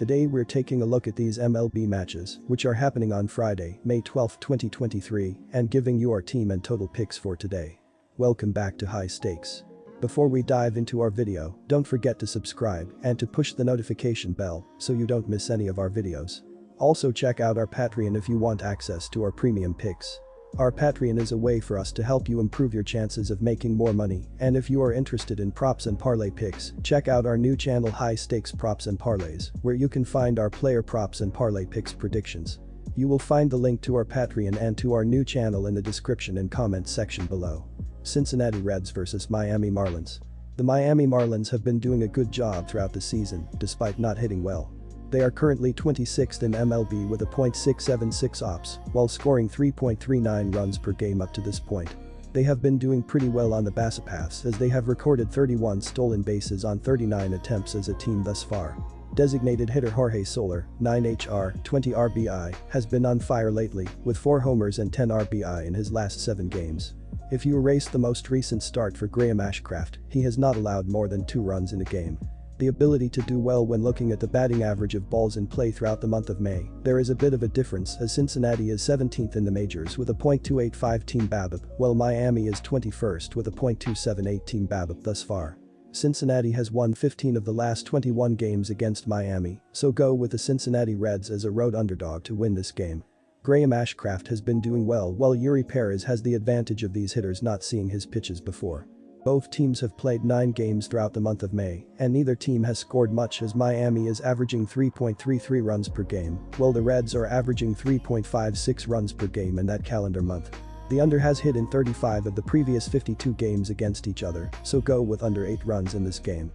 Today we're taking a look at these MLB matches, which are happening on Friday, May 12, 2023, and giving you our team and total picks for today. Welcome back to High Stakes. Before we dive into our video, don't forget to subscribe and to push the notification bell so you don't miss any of our videos. Also check out our Patreon if you want access to our premium picks. Our Patreon is a way for us to help you improve your chances of making more money, and if you are interested in props and parlay picks, check out our new channel High Stakes Props and Parlays, where you can find our player props and parlay picks predictions. You will find the link to our Patreon and to our new channel in the description and comments section below. Cincinnati Reds vs Miami Marlins. The Miami Marlins have been doing a good job throughout the season, despite not hitting well. They are currently 26th in MLB with a .676 ops, while scoring 3.39 runs per game up to this point. They have been doing pretty well on the base paths as they have recorded 31 stolen bases on 39 attempts as a team thus far. Designated hitter Jorge Soler, 9 HR, 20 RBI, has been on fire lately, with 4 homers and 10 RBI in his last 7 games. If you erase the most recent start for Graham Ashcraft, he has not allowed more than 2 runs in a game. The ability to do well when looking at the batting average of balls in play throughout the month of May, there is a bit of a difference as Cincinnati is 17th in the majors with a .285 team BABIP, while Miami is 21st with a .278 team BABIP thus far. Cincinnati has won 15 of the last 21 games against Miami, so go with the Cincinnati Reds as a road underdog to win this game. Graham Ashcraft has been doing well while Yuri Perez has the advantage of these hitters not seeing his pitches before. Both teams have played 9 games throughout the month of May, and neither team has scored much as Miami is averaging 3.33 runs per game, while the Reds are averaging 3.56 runs per game in that calendar month. The under has hit in 35 of the previous 52 games against each other, so go with under 8 runs in this game.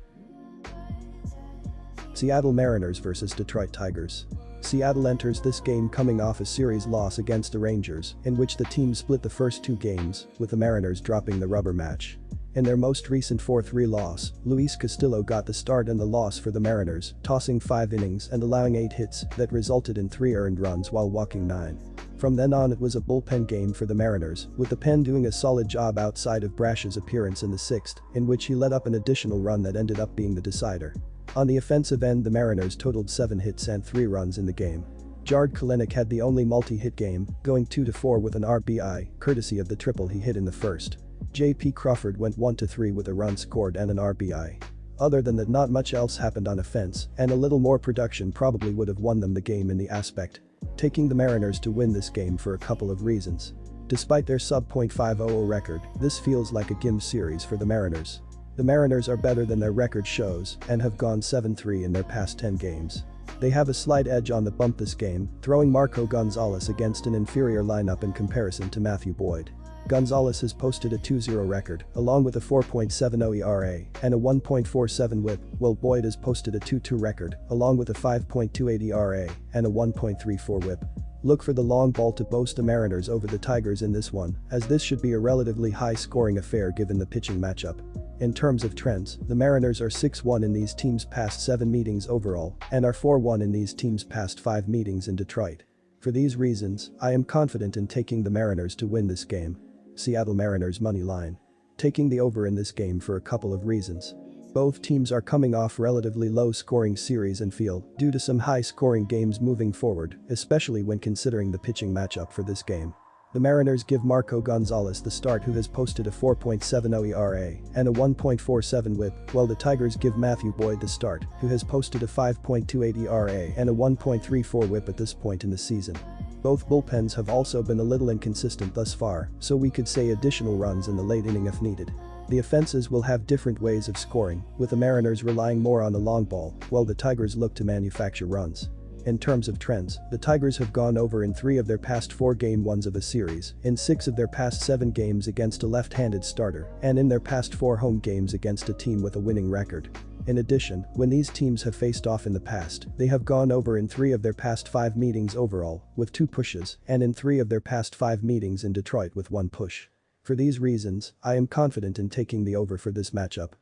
Seattle Mariners vs Detroit Tigers. Seattle enters this game coming off a series loss against the Rangers, in which the team split the first 2 games, with the Mariners dropping the rubber match. In their most recent 4-3 loss, Luis Castillo got the start and the loss for the Mariners, tossing 5 innings and allowing 8 hits that resulted in 3 earned runs while walking 9. From then on it was a bullpen game for the Mariners, with the pen doing a solid job outside of Brash's appearance in the 6th, in which he let up an additional run that ended up being the decider. On the offensive end, the Mariners totaled 7 hits and 3 runs in the game. Jarred Kelenic had the only multi-hit game, going 2-4 with an RBI, courtesy of the triple he hit in the first. J.P. Crawford went 1-3 with a run scored and an RBI. Other than that, not much else happened on offense, and a little more production probably would have won them the game in the aspect. Taking the Mariners to win this game for a couple of reasons. Despite their sub .500 record, this feels like a game series for the Mariners. The Mariners are better than their record shows and have gone 7-3 in their past 10 games. They have a slight edge on the bump this game, throwing Marco Gonzalez against an inferior lineup in comparison to Matthew Boyd. Gonzalez has posted a 2-0 record, along with a 4.70 ERA and a 1.47 WHIP, while Boyd has posted a 2-2 record, along with a 5.28 ERA and a 1.34 WHIP. Look for the long ball to boast the Mariners over the Tigers in this one, as this should be a relatively high-scoring affair given the pitching matchup. In terms of trends, the Mariners are 6-1 in these teams' past 7 meetings overall, and are 4-1 in these teams' past 5 meetings in Detroit. For these reasons, I am confident in taking the Mariners to win this game. Seattle Mariners money line. Taking the over in this game for a couple of reasons. Both teams are coming off relatively low-scoring series and feel due to some high-scoring games moving forward, especially when considering the pitching matchup for this game. The Mariners give Marco Gonzalez the start, who has posted a 4.70 ERA and a 1.47 WHIP, while the Tigers give Matthew Boyd the start, who has posted a 5.28 ERA and a 1.34 WHIP at this point in the season. Both bullpens have also been a little inconsistent thus far, so we could say additional runs in the late inning if needed. The offenses will have different ways of scoring, with the Mariners relying more on the long ball, while the Tigers look to manufacture runs. In terms of trends, the Tigers have gone over in 3 of their past 4 game ones of a series, in 6 of their past 7 games against a left-handed starter, and in their past 4 home games against a team with a winning record. In addition, when these teams have faced off in the past, they have gone over in 3 of their past 5 meetings overall, with 2 pushes, and in 3 of their past 5 meetings in Detroit with 1 push. For these reasons, I am confident in taking the over for this matchup.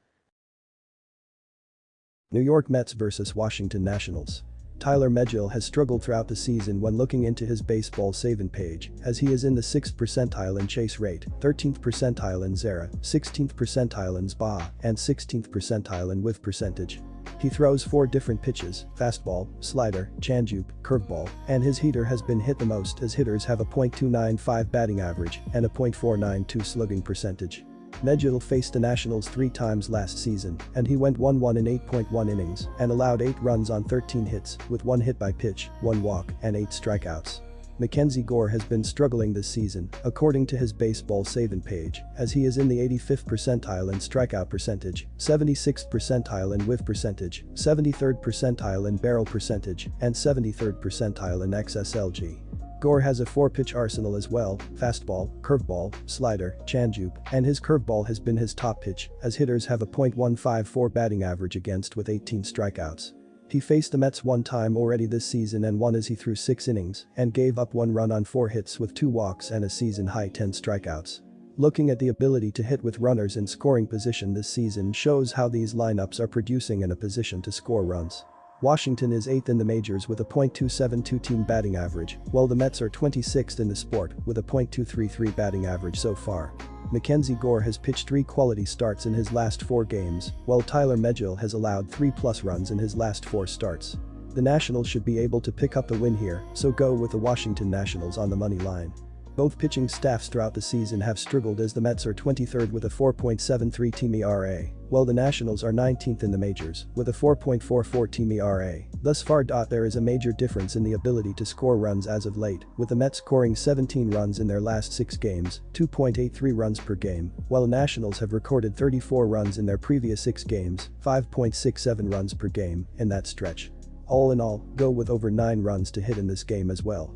New York Mets vs Washington Nationals. Tyler Megill has struggled throughout the season when looking into his baseball saving page, as he is in the 6th percentile in chase rate, 13th percentile in ZERA, 16th percentile in SPA, and 16th percentile in whiff percentage. He throws 4 different pitches: fastball, slider, changeup, curveball, and his heater has been hit the most as hitters have a .295 batting average and a .492 slugging percentage. Megill faced the Nationals 3 times last season, and he went 1-1 in 8.1 innings and allowed 8 runs on 13 hits, with 1 hit by pitch, 1 walk, and 8 strikeouts. Mackenzie Gore has been struggling this season, according to his baseball saving page, as he is in the 85th percentile in strikeout percentage, 76th percentile in whiff percentage, 73rd percentile in barrel percentage, and 73rd percentile in XSLG. Gore has a 4-pitch arsenal as well: fastball, curveball, slider, changeup, and his curveball has been his top pitch, as hitters have a .154 batting average against with 18 strikeouts. He faced the Mets 1 time already this season and won as he threw 6 innings and gave up 1 run on 4 hits with 2 walks and a season-high 10 strikeouts. Looking at the ability to hit with runners in scoring position this season shows how these lineups are producing in a position to score runs. Washington is 8th in the majors with a .272 team batting average, while the Mets are 26th in the sport with a .233 batting average so far. Mackenzie Gore has pitched 3 quality starts in his last 4 games, while Tyler Megill has allowed 3+ runs in his last 4 starts. The Nationals should be able to pick up the win here, so go with the Washington Nationals on the money line. Both pitching staffs throughout the season have struggled as the Mets are 23rd with a 4.73 team ERA, while the Nationals are 19th in the majors with a 4.44 team ERA. Thus far, there is a major difference in the ability to score runs as of late, with the Mets scoring 17 runs in their last 6 games, 2.83 runs per game, while the Nationals have recorded 34 runs in their previous 6 games, 5.67 runs per game, in that stretch. All in all, go with over 9 runs to hit in this game as well.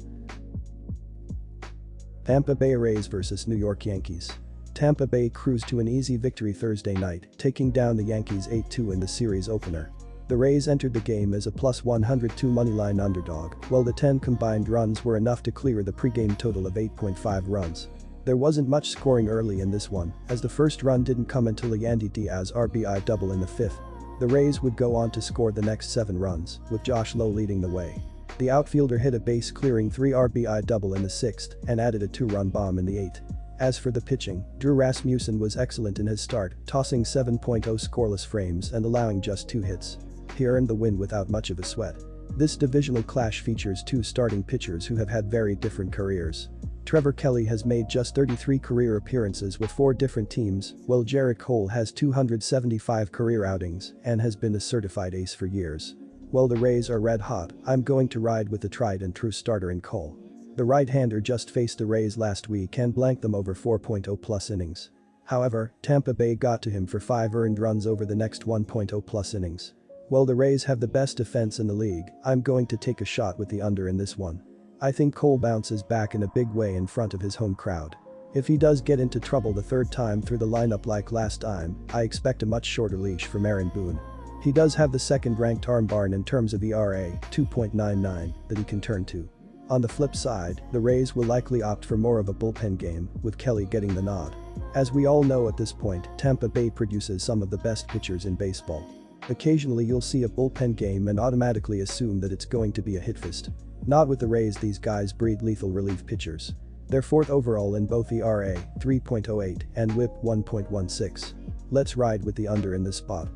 Tampa Bay Rays vs New York Yankees. Tampa Bay cruised to an easy victory Thursday night, taking down the Yankees 8-2 in the series opener. The Rays entered the game as a +102 moneyline underdog, while the 10 combined runs were enough to clear the pregame total of 8.5 runs. There wasn't much scoring early in this one, as the first run didn't come until a Yandy Diaz RBI double in the 5th. The Rays would go on to score the next 7 runs, with Josh Lowe leading the way. The outfielder hit a base-clearing 3 RBI double in the 6th and added a 2-run bomb in the 8th. As for the pitching, Drew Rasmussen was excellent in his start, tossing 7.0 scoreless frames and allowing just 2 hits. He earned the win without much of a sweat. This divisional clash features 2 starting pitchers who have had very different careers. Trevor Kelly has made just 33 career appearances with 4 different teams, while Jarrett Cole has 275 career outings and has been a certified ace for years. While the Rays are red hot, I'm going to ride with the tried and true starter in Cole. The right-hander just faced the Rays last week and blanked them over 4.0+ innings. However, Tampa Bay got to him for 5 earned runs over the next 1.0+ innings. While the Rays have the best defense in the league, I'm going to take a shot with the under in this one. I think Cole bounces back in a big way in front of his home crowd. If he does get into trouble the 3rd time through the lineup like last time, I expect a much shorter leash from Aaron Boone. He does have the 2nd-ranked arm barn in terms of ERA, 2.99, that he can turn to. On the flip side, the Rays will likely opt for more of a bullpen game, with Kelly getting the nod. As we all know at this point, Tampa Bay produces some of the best pitchers in baseball. Occasionally you'll see a bullpen game and automatically assume that it's going to be a hitfest. Not with the Rays. These guys breed lethal relief pitchers. They're 4th overall in both ERA, 3.08, and WHIP, 1.16. Let's ride with the under in this spot.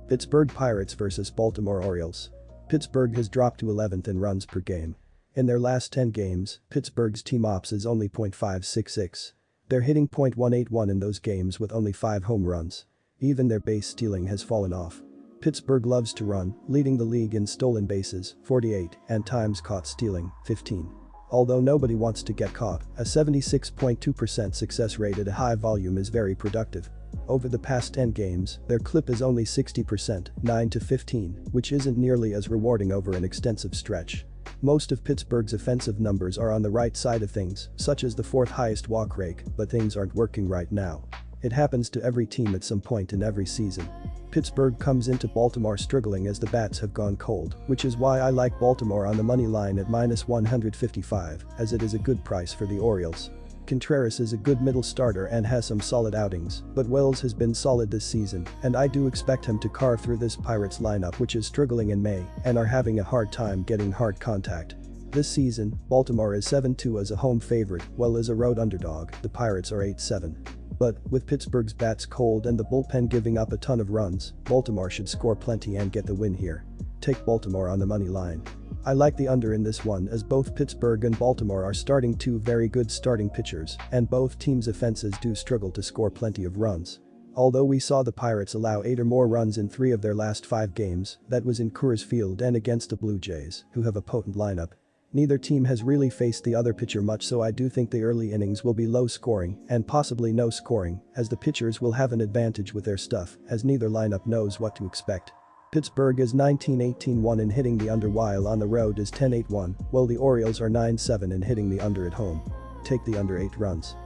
Pittsburgh Pirates vs Baltimore Orioles. Pittsburgh has dropped to 11th in runs per game. In their last 10 games, Pittsburgh's team ops is only .566. They're hitting .181 in those games with only 5 home runs. Even their base stealing has fallen off. Pittsburgh loves to run, leading the league in stolen bases, 48, and times caught stealing, 15. Although nobody wants to get caught, a 76.2% success rate at a high volume is very productive. Over the past 10 games, their clip is only 60%, 9-15, which isn't nearly as rewarding over an extensive stretch. Most of Pittsburgh's offensive numbers are on the right side of things, such as the 4th highest walk rate, but things aren't working right now. It happens to every team at some point in every season. Pittsburgh comes into Baltimore struggling as the bats have gone cold, which is why I like Baltimore on the money line at -155, as it is a good price for the Orioles. Contreras is a good middle starter and has some solid outings, but Wells has been solid this season, and I do expect him to carve through this Pirates lineup, which is struggling in May and are having a hard time getting hard contact. This season, Baltimore is 7-2 as a home favorite, while as a road underdog, the Pirates are 8-7. But, with Pittsburgh's bats cold and the bullpen giving up a ton of runs, Baltimore should score plenty and get the win here. Take Baltimore on the money line. I like the under in this one as both Pittsburgh and Baltimore are starting two very good starting pitchers and both teams' offenses do struggle to score plenty of runs. Although we saw the Pirates allow 8 or more runs in 3 of their last 5 games, that was in Coors Field and against the Blue Jays, who have a potent lineup. Neither team has really faced the other pitcher much, so I do think the early innings will be low scoring and possibly no scoring as the pitchers will have an advantage with their stuff as neither lineup knows what to expect. Pittsburgh is 19-18-1 in hitting the under while on the road is 10-8-1, while the Orioles are 9-7 in hitting the under at home. Take the under 8 runs.